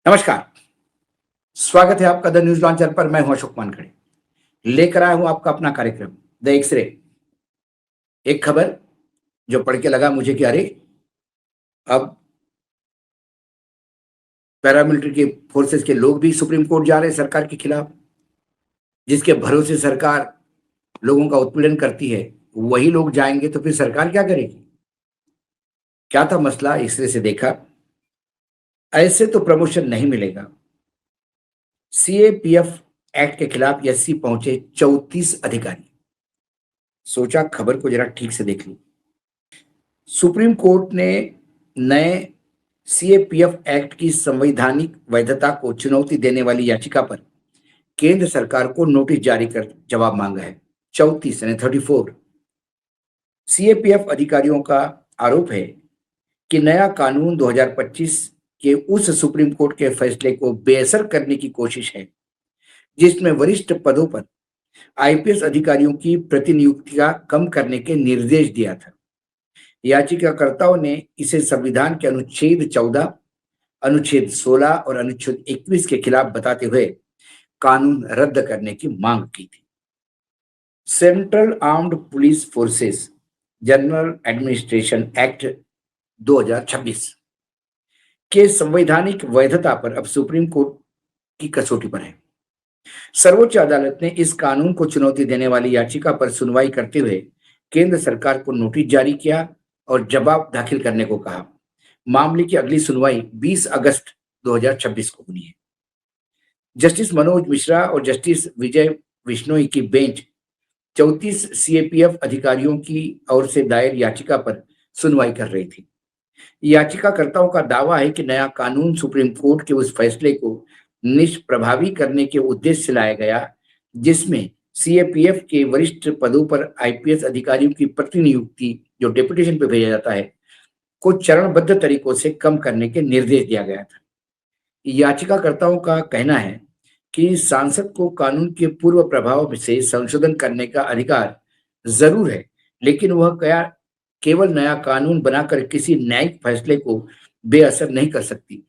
नमस्कार। स्वागत है आपका द न्यूज लॉन्चर पर। मैं हूं अशोक मानखड़े। लेकर आया हूं आपका अपना कार्यक्रम द एक्सरे। एक खबर जो पढ़ के लगा मुझे कि अरे, अब पैरामिलिट्री के फोर्सेस के लोग भी सुप्रीम कोर्ट जा रहे हैं सरकार के खिलाफ। जिसके भरोसे सरकार लोगों का उत्पीड़न करती है, वही लोग जाएंगे तो फिर सरकार क्या करेगी? क्या था मसला? एक्सरे से देखा, ऐसे तो प्रमोशन नहीं मिलेगा। सीएपीएफ एक्ट के खिलाफ एससी पहुंचे 34 अधिकारी। सोचा खबर को जरा ठीक से देख लो। सुप्रीम कोर्ट ने नए सीएपीएफ एक्ट की संवैधानिक वैधता को चुनौती देने वाली याचिका पर केंद्र सरकार को नोटिस जारी कर जवाब मांगा है। 34 यानी 34 सीएपीएफ अधिकारियों का आरोप है कि नया कानून 2025 के उस सुप्रीम कोर्ट के फैसले को बेअसर करने की कोशिश है जिसमें वरिष्ठ पदों पर आईपीएस अधिकारियों की प्रतिनियुक्तियां कम करने के निर्देश दिया था। याचिकाकर्ताओं ने इसे संविधान के अनुच्छेद 14, अनुच्छेद 16 और अनुच्छेद 21 के खिलाफ बताते हुए कानून रद्द करने की मांग की थी। Central armed police forces general administration act 2026 के संवैधानिक वैधता पर अब सुप्रीम कोर्ट की कसौटी पर है। सर्वोच्च अदालत ने इस कानून को चुनौती देने वाली याचिका पर सुनवाई करते हुए केंद्र सरकार को नोटिस जारी किया और जवाब दाखिल करने को कहा। मामले की अगली सुनवाई 20 अगस्त 2026 को होनी है। जस्टिस मनोज मिश्रा और जस्टिस विजय विश्नोई की बेंच 34 सीएपीएफ अधिकारियों की ओर से दायर याचिका पर सुनवाई कर रही थी। याचिकाकर्ताओं का दावा है कि नया कानून सुप्रीम कोर्ट के उस फैसले को निष्प्रभावी करने के उद्देश्य से लाया गया जिसमें सीएपीएफ के वरिष्ठ पदों पर आईपीएस अधिकारियों की प्रतिनियुक्ति जो डेपुटेशन पे भेजा जाता है को चरणबद्ध तरीकों से कम करने के निर्देश दिया गया था। याचिकाकर्ताओं का कहना है कि सांसद को कानून के पूर्व प्रभाव से संशोधन करने का अधिकार जरूर है, लेकिन वह क्या केवल नया कानून बनाकर किसी न्यायिक फैसले को बेअसर नहीं कर सकती।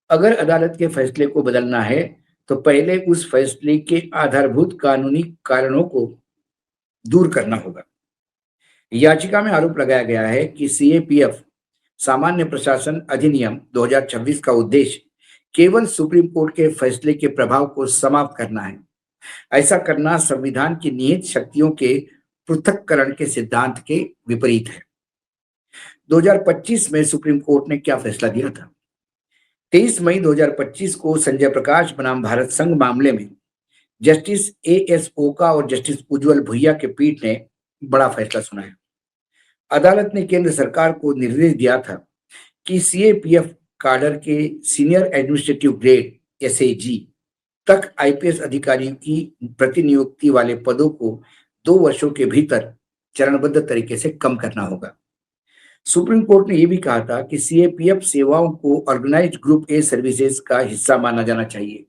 अगर अदालत के फैसले को बदलना है तो पहले उस फैसले के आधारभूत कानूनी कारणों को दूर करना होगा। याचिका में आरोप लगाया गया है कि सीएपीएफ सामान्य प्रशासन अधिनियम 2026 का उद्देश्य केवल सुप्रीम कोर्ट के फैसले के प्रभाव को समाप्त करना है। ऐसा करना संविधान की निहित शक्तियों के पृथक्करण के सिद्धांत के विपरीत है। 2025 में सुप्रीम कोर्ट ने क्या फैसला दिया था? 23 मई 2025 को संजय प्रकाश बनाम भारत संघ मामले में जस्टिस एएस ओका और जस्टिस उज्जवल भुइया के पीठ ने बड़ा फैसला सुनाया। अदालत ने केंद्र सरकार को निर्देश दिया था कि सीएपीएफ काडर के सीनियर एडमिनिस्ट्रेटिव ग्रेड एसएजी तक आईपीएस अधिकारियों की प्रतिनियुक्ति वाले पदों को 2 वर्षों के भीतर चरणबद्ध तरीके से कम करना होगा। सुप्रीम कोर्ट ने यह भी कहा था कि सीएपीएफ सेवाओं को ऑर्गेनाइज्ड ग्रुप ए सर्विसेज का हिस्सा माना जाना चाहिए।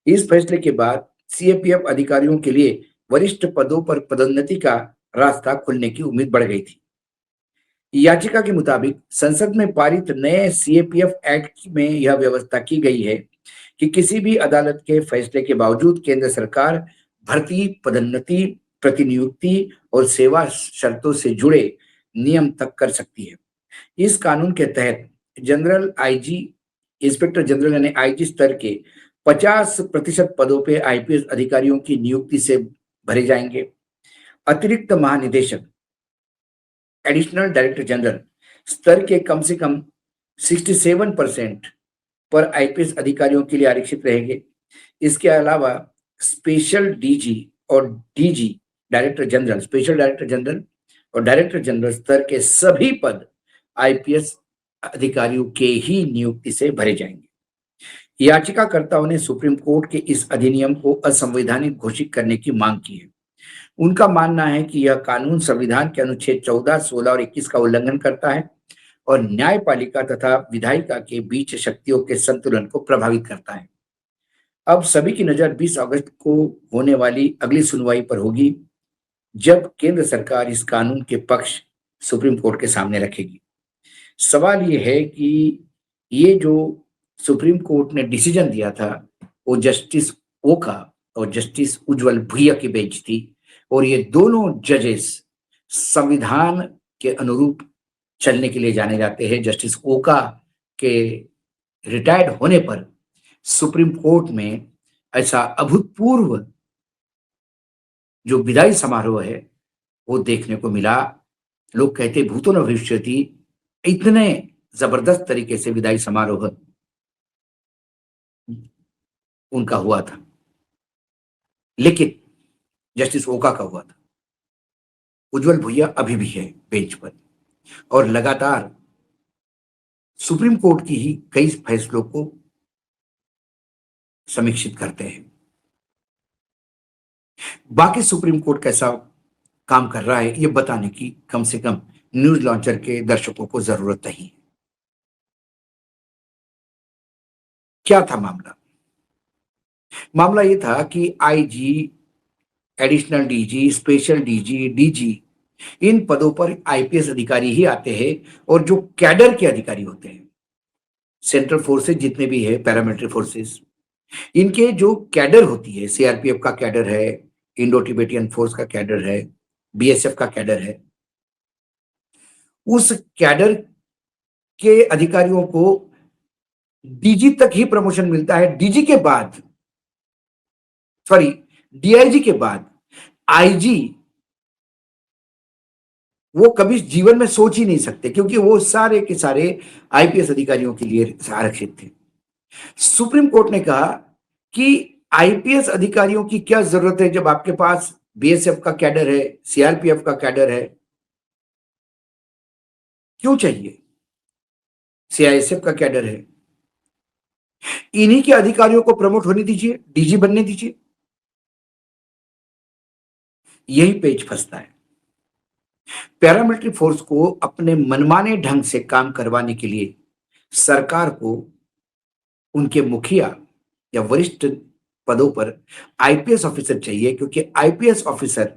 इस फैसले के बाद सीएपीएफ अधिकारियों के लिए वरिष्ठ पदों पर पदोन्नति का रास्ता खुलने की उम्मीद बढ़ गई थी। याचिका के मुताबिक संसद में पारित नए सीएपीएफ एक्ट में यह व्यवस्था की गई है कि किसी भी अदालत के फैसले के बावजूद केंद्र सरकार भर्ती, पदोन्नति, प्रतिनियुक्ति और सेवा शर्तों से जुड़े नियम तक कर सकती है। इस कानून के तहत जनरल आईजी, इंस्पेक्टर जनरल यानी आईजी स्तर के 50% पदों पे आईपीएस अधिकारियों की नियुक्ति से भरे जाएंगे। अतिरिक्त महानिदेशक, एडिशनल डायरेक्टर जनरल स्तर के कम से कम 67% पर आईपीएस अधिकारियों के लिए आरक्षित रहेंगे। इसके अलावा स्पेशल डीजी और DG, director general, special director general और डायरेक्टर जनरल स्तर के सभी पद आईपीएस अधिकारियों के ही नियुक्ति से भरे जाएंगे। याचिकाकर्ताओं ने सुप्रीम कोर्ट के इस अधिनियम को असंवैधानिक घोषित करने की मांग की है। उनका मानना है कि यह कानून संविधान के अनुच्छेद 14, 16 और 21 का उल्लंघन करता है और न्यायपालिका तथा विधायिका के बीच शक्तियों के संतुलन को प्रभावित करता है। अब सभी की नजर 20 अगस्त को होने वाली अगली सुनवाई पर होगी, जब केंद्र सरकार इस कानून के पक्ष सुप्रीम कोर्ट के सामने रखेगी। सवाल ये है कि ये जो सुप्रीम कोर्ट ने डिसीजन दिया था वो जस्टिस ओका और जस्टिस उज्जवल भुइया की बेंच थी, और ये दोनों जजेस संविधान के अनुरूप चलने के लिए जाने जाते हैं। जस्टिस ओका के रिटायर्ड होने पर सुप्रीम कोर्ट में ऐसा अभूतपूर्व जो विदाई समारोह है वो देखने को मिला। लोग कहते भूतो न भविष्यति, इतने जबरदस्त तरीके से विदाई समारोह उनका हुआ था, लेकिन जस्टिस ओका का हुआ था। उज्जवल भुइया अभी भी है बेंच पर और लगातार सुप्रीम कोर्ट की ही कई फैसलों को समीक्षित करते हैं। बाकी सुप्रीम कोर्ट कैसा काम कर रहा है ये बताने की कम से कम न्यूज लॉन्चर के दर्शकों को जरूरत नहीं है। क्या था मामला? मामला ये था कि IG, additional DG, special DG, DG, इन पदों पर आईपीएस अधिकारी ही आते हैं, और जो कैडर के अधिकारी होते हैं, सेंट्रल फोर्सेस जितने भी है, पैरामिलिट्री फोर्सेस, इनके जो कैडर होती है, सीआरपीएफ का कैडर है, इंडो टिबेटियन फोर्स का कैडर है, बीएसएफ का कैडर है, उस कैडर के अधिकारियों को डीजी तक ही प्रमोशन मिलता है। डीजी के बाद, सॉरी, डीआईजी के बाद आईजी वो कभी जीवन में सोच ही नहीं सकते, क्योंकि वो सारे के सारे आईपीएस अधिकारियों के लिए आरक्षित थे। सुप्रीम कोर्ट ने कहा कि आईपीएस अधिकारियों की क्या जरूरत है जब आपके पास बीएसएफ का कैडर है, सीआरपीएफ का कैडर है, क्यों चाहिए? सीआईएसएफ का कैडर है, इन्हीं के अधिकारियों को प्रमोट होने दीजिए, डीजी बनने दीजिए। यही पेच फंसता है। पैरामिलिट्री फोर्स को अपने मनमाने ढंग से काम करवाने के लिए सरकार को उनके मुखिया या वरिष्ठ पदों पर आईपीएस ऑफिसर चाहिए, क्योंकि आईपीएस ऑफिसर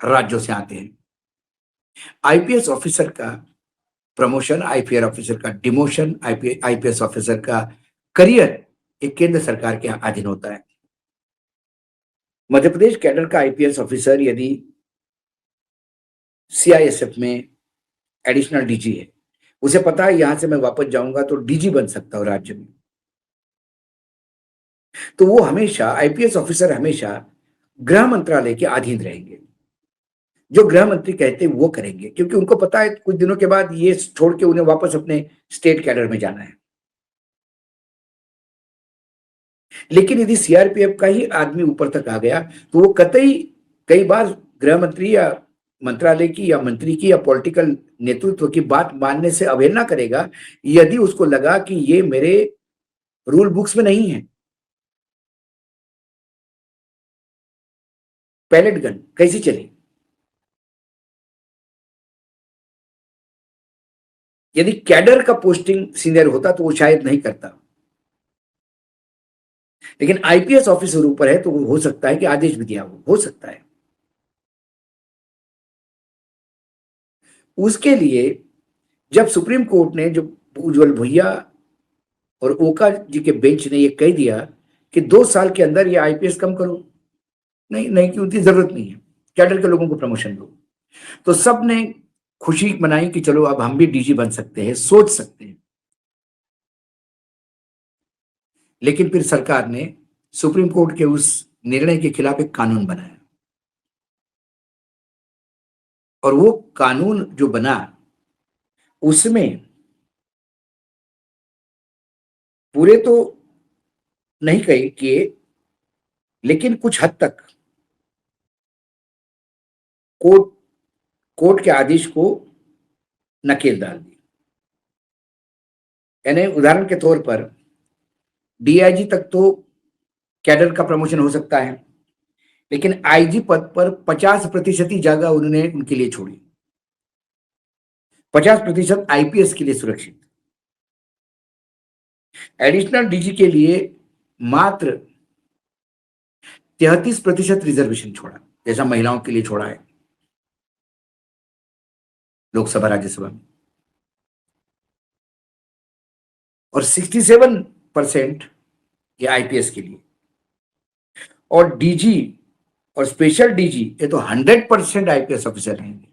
राज्यों से आते हैं। आईपीएस ऑफिसर का प्रमोशन, आईपीआर ऑफिसर का डिमोशन, आईपीएस ऑफिसर का करियर एक केंद्र सरकार के अधीन होता है। मध्य प्रदेश कैडर का आईपीएस ऑफिसर यदि सीआईएसएफ में एडिशनल डीजी है, उसे पता है यहां से मैं वापस जाऊंगा तो डीजी बन सकता हूं राज्य में, तो वो हमेशा, आईपीएस ऑफिसर हमेशा गृह मंत्रालय के अधीन रहेंगे। जो गृह मंत्री कहते हैं वो करेंगे, क्योंकि उनको पता है कुछ दिनों के बाद ये छोड़ के उन्हें वापस अपने स्टेट कैडर में जाना है। लेकिन यदि सीआरपीएफ का ही आदमी ऊपर तक आ गया तो वो कतई, कई बार गृह मंत्री या मंत्रालय की या मंत्री की या पॉलिटिकल नेतृत्व की बात मानने से अवहेलना करेगा, यदि उसको लगा कि ये मेरे रूल बुक्स में नहीं है। पैलेट गन कैसी चली? यदि कैडर का पोस्टिंग सीनियर होता तो वो शायद नहीं करता, लेकिन आईपीएस ऑफिसर ऊपर है तो वो हो सकता है कि आदेश भी दिया हो सकता है। उसके लिए जब सुप्रीम कोर्ट ने, जब उज्जवल भुइया और ओका जी के बेंच ने ये कह दिया कि 2 साल के अंदर ये आईपीएस कम करो, नहीं नहीं की उतनी जरूरत नहीं है, कैडर के लोगों को प्रमोशन दो, तो सब ने खुशी मनाई कि चलो अब हम भी डीजी बन सकते हैं, सोच सकते हैं। लेकिन फिर सरकार ने सुप्रीम कोर्ट के उस निर्णय के खिलाफ एक कानून बनाया, और वो कानून जो बना उसमें पूरे तो नहीं कही किए, लेकिन कुछ हद तक कोर्ट कोर्ट के आदेश को नकेल डाल दी। यानी उदाहरण के तौर पर डीआईजी तक तो कैडर का प्रमोशन हो सकता है, लेकिन आईजी पद पर 50% ही जगह उन्होंने उनके लिए छोड़ी, 50% आईपीएस के लिए सुरक्षित। एडिशनल डीजी के लिए मात्र 33% रिजर्वेशन छोड़ा, जैसा महिलाओं के लिए छोड़ा है लोकसभा राज्यसभा में, और 67 50% ये आईपीएस के लिए, और डीजी और स्पेशल डीजी ये तो 100% आईपीएस ऑफिसर रहेंगे।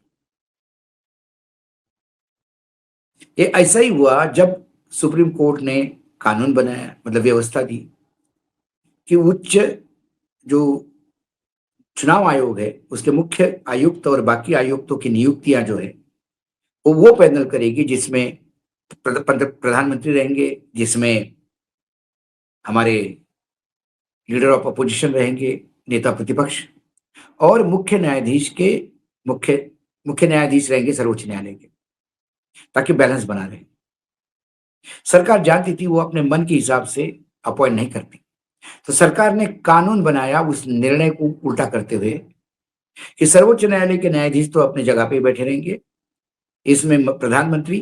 ये ऐसा ही हुआ जब सुप्रीम कोर्ट ने कानून बनाया, मतलब व्यवस्था दी कि उच्च जो चुनाव आयोग है उसके मुख्य आयुक्त और बाकी आयुक्तों की नियुक्तियां जो है वो पैनल करेगी, जिसमें प्रधानमंत्री रहेंगे, जिसमें हमारे लीडर ऑफ अपोजिशन रहेंगे, नेता प्रतिपक्ष, और मुख्य मुख्य न्यायाधीश रहेंगे सर्वोच्च न्यायालय के, ताकि बैलेंस बना रहे। सरकार जानती थी वो अपने मन के हिसाब से अपॉइंट नहीं करती, तो सरकार ने कानून बनाया उस निर्णय को उल्टा करते हुए कि सर्वोच्च न्यायालय के न्यायाधीश तो अपने जगह पे बैठे रहेंगे, इसमें प्रधानमंत्री,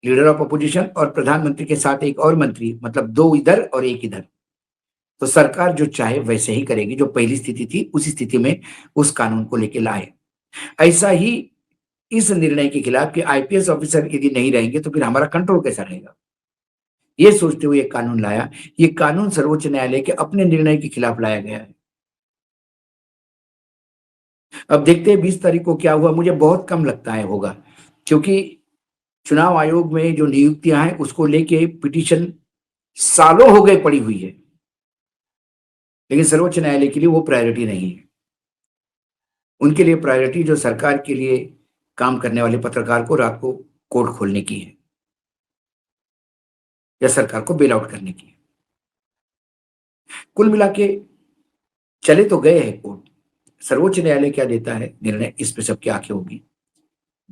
लीडर ऑफ अपोजिशन और प्रधानमंत्री के साथ एक और मंत्री, मतलब 2 इधर और 1 इधर। तो सरकार जो चाहे वैसे ही करेगी, जो पहली स्थिति थी उसी स्थिति में उस कानून को लेके लाए। ऐसा ही इस निर्णय के खिलाफ कि आईपीएस ऑफिसर यदि नहीं रहेंगे तो फिर हमारा कंट्रोल कैसा रहेगा, ये सोचते हुए एक कानून लाया। ये कानून सर्वोच्च न्यायालय के अपने निर्णय के खिलाफ लाया गया है। अब देखते हैं 20 तारीख को क्या हुआ। मुझे बहुत कम लगता है होगा, क्योंकि चुनाव आयोग में जो नियुक्तियां हैं उसको लेके पिटीशन सालों हो गए पड़ी हुई है, लेकिन सर्वोच्च न्यायालय के लिए वो प्रायोरिटी नहीं है। उनके लिए प्रायोरिटी जो सरकार के लिए काम करने वाले पत्रकार को रात को कोर्ट खोलने की है या सरकार को बेल आउट करने की है। कुल मिला के चले तो गए हैं कोर्ट, सर्वोच्च न्यायालय क्या देता है निर्णय, इस पे सबकी आंखें होगी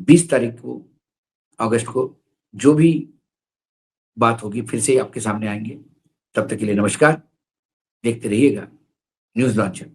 20 तारीख को, अगस्त को। जो भी बात होगी फिर से आपके सामने आएंगे। तब तक के लिए नमस्कार, देखते रहिएगा न्यूज लॉन्चर।